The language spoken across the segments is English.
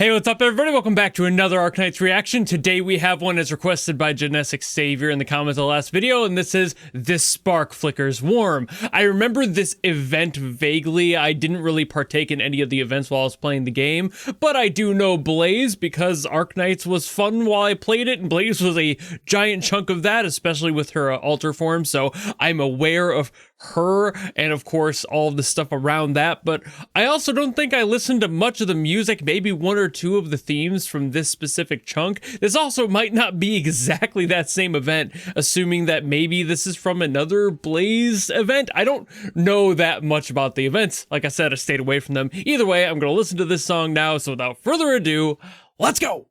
Hey, what's up everybody? Welcome back to another Arknights reaction. Today we have one as requested by Genetic Savior in the comments of the last video, and this is This Spark Flickers Warm. I remember this event vaguely. I didn't really partake in any of the events while I was playing the game, but I do know Blaze because Arknights was fun while I played it, and Blaze was a giant chunk of that, especially with her altar form, so I'm aware of her and of course all of the stuff around that, but I also don't think I listened to much of the music, maybe one or two of the themes from this specific chunk. This also might not be exactly that same event, assuming that maybe this is from another Blaze event. I don't know that much about the events. Like I said, I stayed away from them. Either way, I'm gonna listen to this song now, so without further ado, let's go!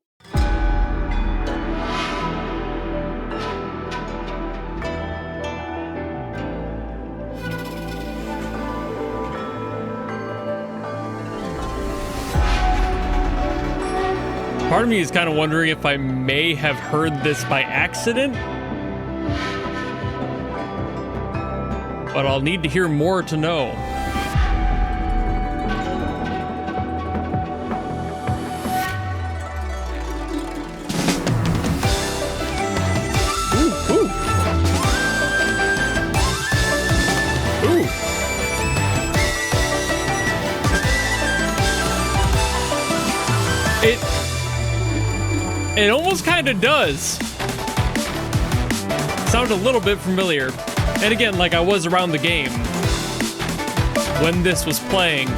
Part of me is kind of wondering if I may have heard this by accident, but I'll need to hear more to know. Ooh, ooh. Ooh. It almost kind of does. Sound a little bit familiar. And again, like I was around the game when this was playing.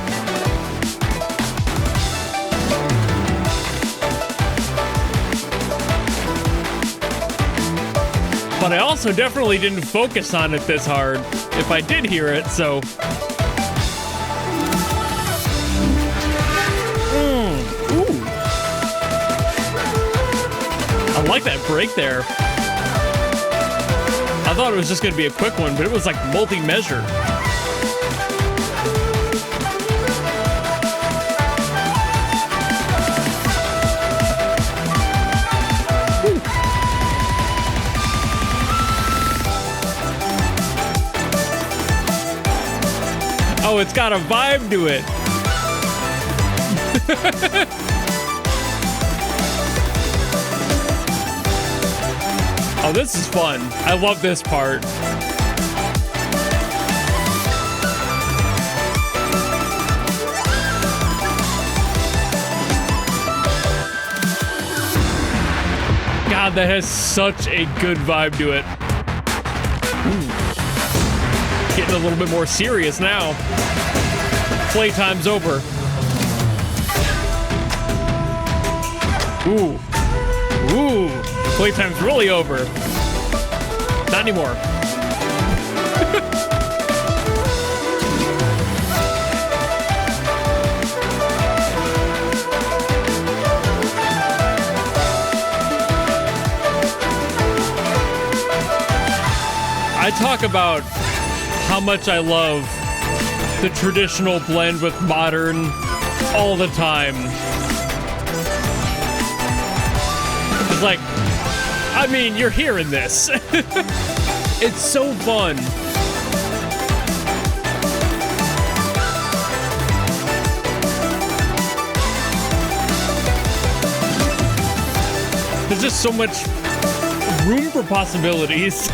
But I also definitely didn't focus on it this hard if I did hear it, so. I like that break there. I thought it was just gonna be a quick one, but it was like multi-measure. Oh, it's got a vibe to it. Oh, this is fun. I love this part. God, that has such a good vibe to it. Ooh. Getting a little bit more serious now. Playtime's over. Ooh. Ooh. Playtime's really over. Not anymore. I talk about how much I love the traditional blend with modern all the time. It's like, I mean, you're hearing this. It's so fun. There's just so much room for possibilities.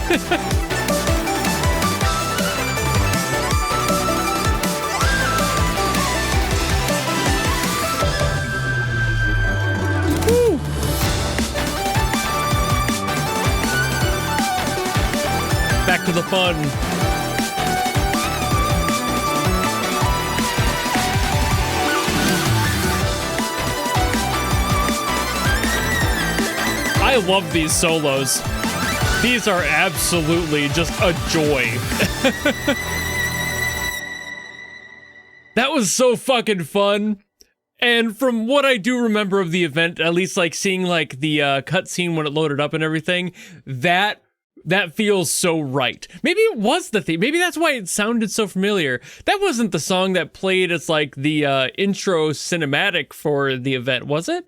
Back to the fun. I love these solos. These are absolutely just a joy. That was so fucking fun. And from what I do remember of the event, at least like seeing like the cutscene when it loaded up and everything, that feels so right. Maybe it was the theme. Maybe that's why it sounded so familiar. That wasn't the song that played as like the intro cinematic for the event, was it?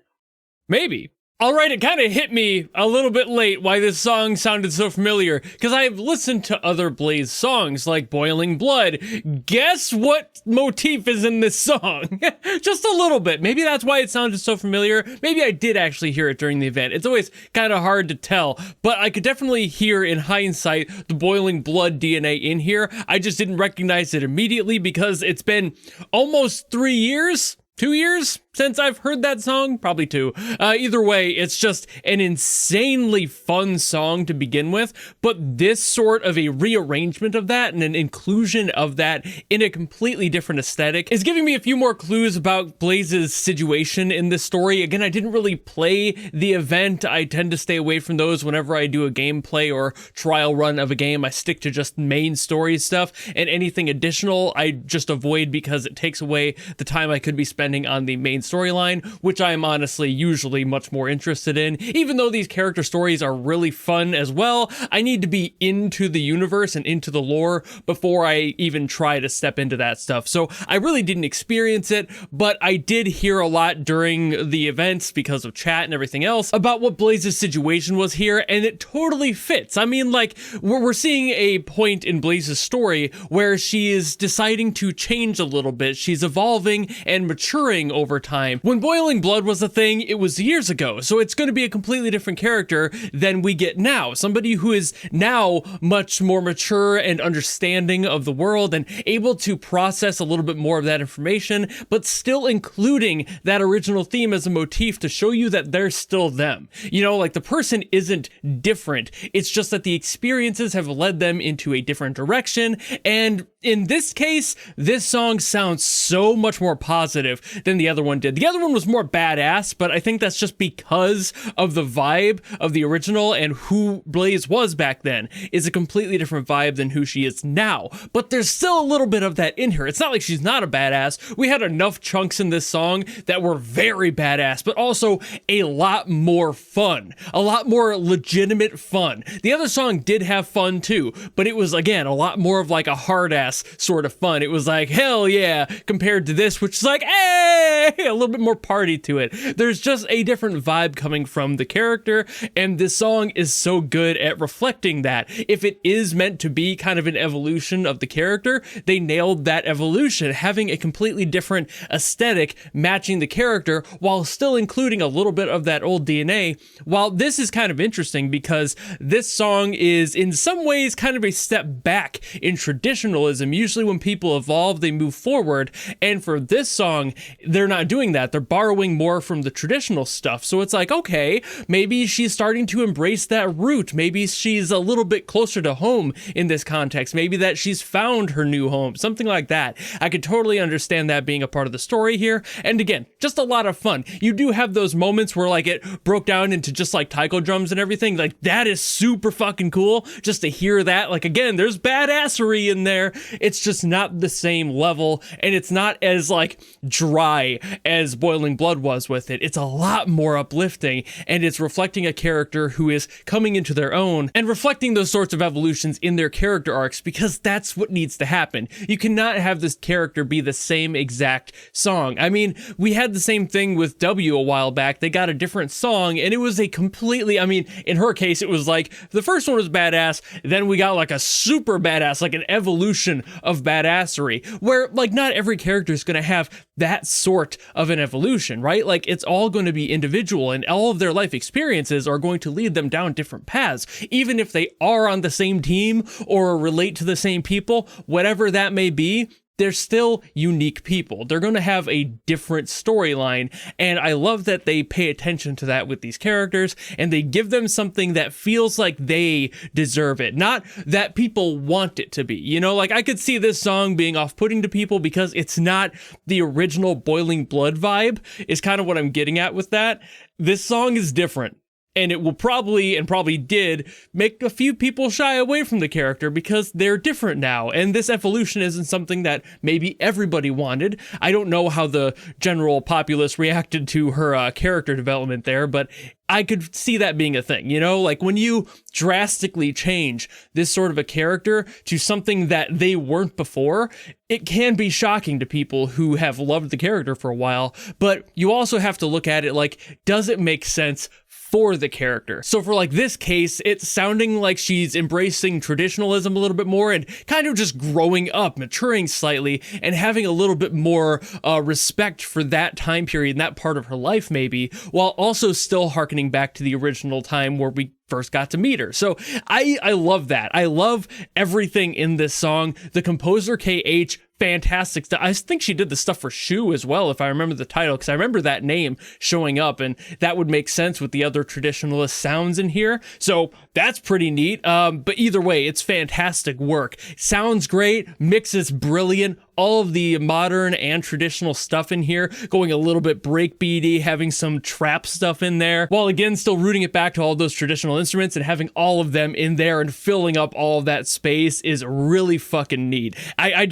Maybe. All right, it kind of hit me a little bit late why this song sounded so familiar, because I've listened to other Blaze songs like Boiling Blood. Guess what motif is in this song? Just a little bit. Maybe that's why it sounded so familiar. Maybe I did actually hear it during the event. It's always kind of hard to tell, but I could definitely hear in hindsight the Boiling Blood DNA in here. I just didn't recognize it immediately because it's been almost 3 years. 2 years since I've heard that song? Probably 2. Either way, it's just an insanely fun song to begin with, but this sort of a rearrangement of that and an inclusion of that in a completely different aesthetic is giving me a few more clues about Blaze's situation in this story. Again, I didn't really play the event. I tend to stay away from those whenever I do a gameplay or trial run of a game. I stick to just main story stuff, and anything additional I just avoid because it takes away the time I could be spending on the main storyline, which I am honestly usually much more interested in. Even though these character stories are really fun as well, I need to be into the universe and into the lore before I even try to step into that stuff. So I really didn't experience it, but I did hear a lot during the events because of chat and everything else about what Blaze's situation was here, and it totally fits. I mean, like, we're seeing a point in Blaze's story where she is deciding to change a little bit. She's evolving and maturing over time. When Boiling Blood was a thing, it was years ago, so it's going to be a completely different character than we get now. Somebody who is now much more mature and understanding of the world and able to process a little bit more of that information, but still including that original theme as a motif to show you that they're still them. You know, like, the person isn't different. It's just that the experiences have led them into a different direction, and in this case, this song sounds so much more positive than the other one did. The other one was more badass, but I think that's just because of the vibe of the original, and who Blaze was back then is a completely different vibe than who she is now. But there's still a little bit of that in her. It's not like she's not a badass. We had enough chunks in this song that were very badass, but also a lot more fun, a lot more legitimate fun. The other song did have fun too, but it was, again, a lot more of like a hard ass sort of fun. It was like, hell yeah, compared to this, which is like, hey, a little bit more party to it. There's just a different vibe coming from the character, and this song is so good at reflecting that. If it is meant to be kind of an evolution of the character, they nailed that evolution, having a completely different aesthetic matching the character while still including a little bit of that old DNA. While this is kind of interesting because this song is in some ways kind of a step back in traditionalism. Usually when people evolve, they move forward, and for this song, they're not doing that. They're borrowing more from the traditional stuff. So it's like, okay, maybe she's starting to embrace that root. Maybe she's a little bit closer to home in this context. Maybe that she's found her new home, something like that. I could totally understand that being a part of the story here. And again, just a lot of fun. You do have those moments where like it broke down into just like taiko drums and everything. Like, that is super fucking cool just to hear that. Like, again, there's badassery in there. It's just not the same level, and it's not as like dry as Boiling Blood was with it. It's a lot more uplifting, and it's reflecting a character who is coming into their own and reflecting those sorts of evolutions in their character arcs, because that's what needs to happen. You cannot have this character be the same exact song. I mean, we had the same thing with W a while back. They got a different song, and it was a completely, I mean, in her case, it was like the first one was badass, then we got like a super badass, like an evolution of badassery, where like not every character is going to have that sort of an evolution, right? Like, it's all going to be individual, and all of their life experiences are going to lead them down different paths, even if they are on the same team or relate to the same people, whatever that may be. They're still unique people. They're going to have a different storyline, and I love that they pay attention to that with these characters, and they give them something that feels like they deserve it, not that people want it to be. You know, like, I could see this song being off-putting to people because it's not the original Boiling Blood vibe, is kind of what I'm getting at with that. This song is different. And it will probably, and probably did, make a few people shy away from the character because they're different now. And this evolution isn't something that maybe everybody wanted. I don't know how the general populace reacted to her character development there, but I could see that being a thing, you know, like when you drastically change this sort of a character to something that they weren't before, it can be shocking to people who have loved the character for a while, but you also have to look at it like, does it make sense for the character? So for like this case, it's sounding like she's embracing traditionalism a little bit more and kind of just growing up, maturing slightly, and having a little bit more respect for that time period and that part of her life maybe, while also still harkening back to the original time where we first got to meet her. So I love that. I love everything in this song. The composer KH, fantastic stuff. I think she did the stuff for Shu as well, if I remember the title, because I remember that name showing up, and that would make sense with the other traditionalist sounds in here. So that's pretty neat. But either way, it's fantastic work. Sounds great, mix is brilliant. All of the modern and traditional stuff in here, going a little bit breakbeaty, having some trap stuff in there, while again still rooting it back to all those traditional instruments and having all of them in there and filling up all of that space is really fucking neat. I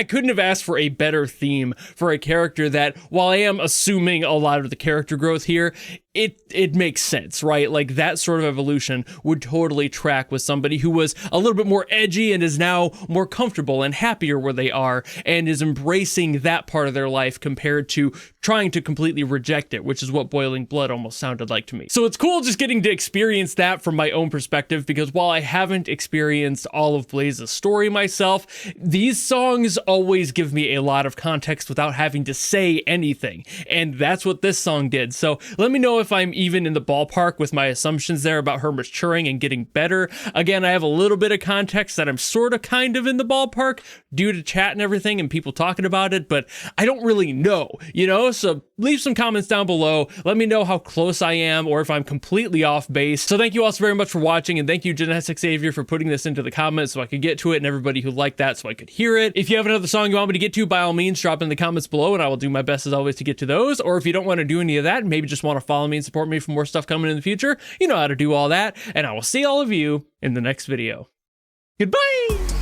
couldn't have asked for a better theme for a character that, while I am assuming a lot of the character growth here, it makes sense, right? Like that sort of evolution would totally track with somebody who was a little bit more edgy and is now more comfortable and happier where they are and is embracing that part of their life compared to trying to completely reject it, which is what Boiling Blood almost sounded like to me. So it's cool just getting to experience that from my own perspective, because while I haven't experienced all of Blaze's story myself, these songs always give me a lot of context without having to say anything, and that's what this song did. So let me know if I'm even in the ballpark with my assumptions there about her maturing and getting better. Again, I have a little bit of context that I'm sort of kind of in the ballpark due to chat and everything and people talking about it, but I don't really know, you know? So leave some comments down below. Let me know how close I am or if I'm completely off base. So thank you all so very much for watching, and thank you, Genetic Xavier, for putting this into the comments so I could get to it, and everybody who liked that so I could hear it. If you have another song you want me to get to, by all means, drop in the comments below and I will do my best as always to get to those. Or if you don't want to do any of that, maybe just want to follow me and support me for more stuff coming in the future, you know how to do all that, and I will see all of you in the next video. Goodbye!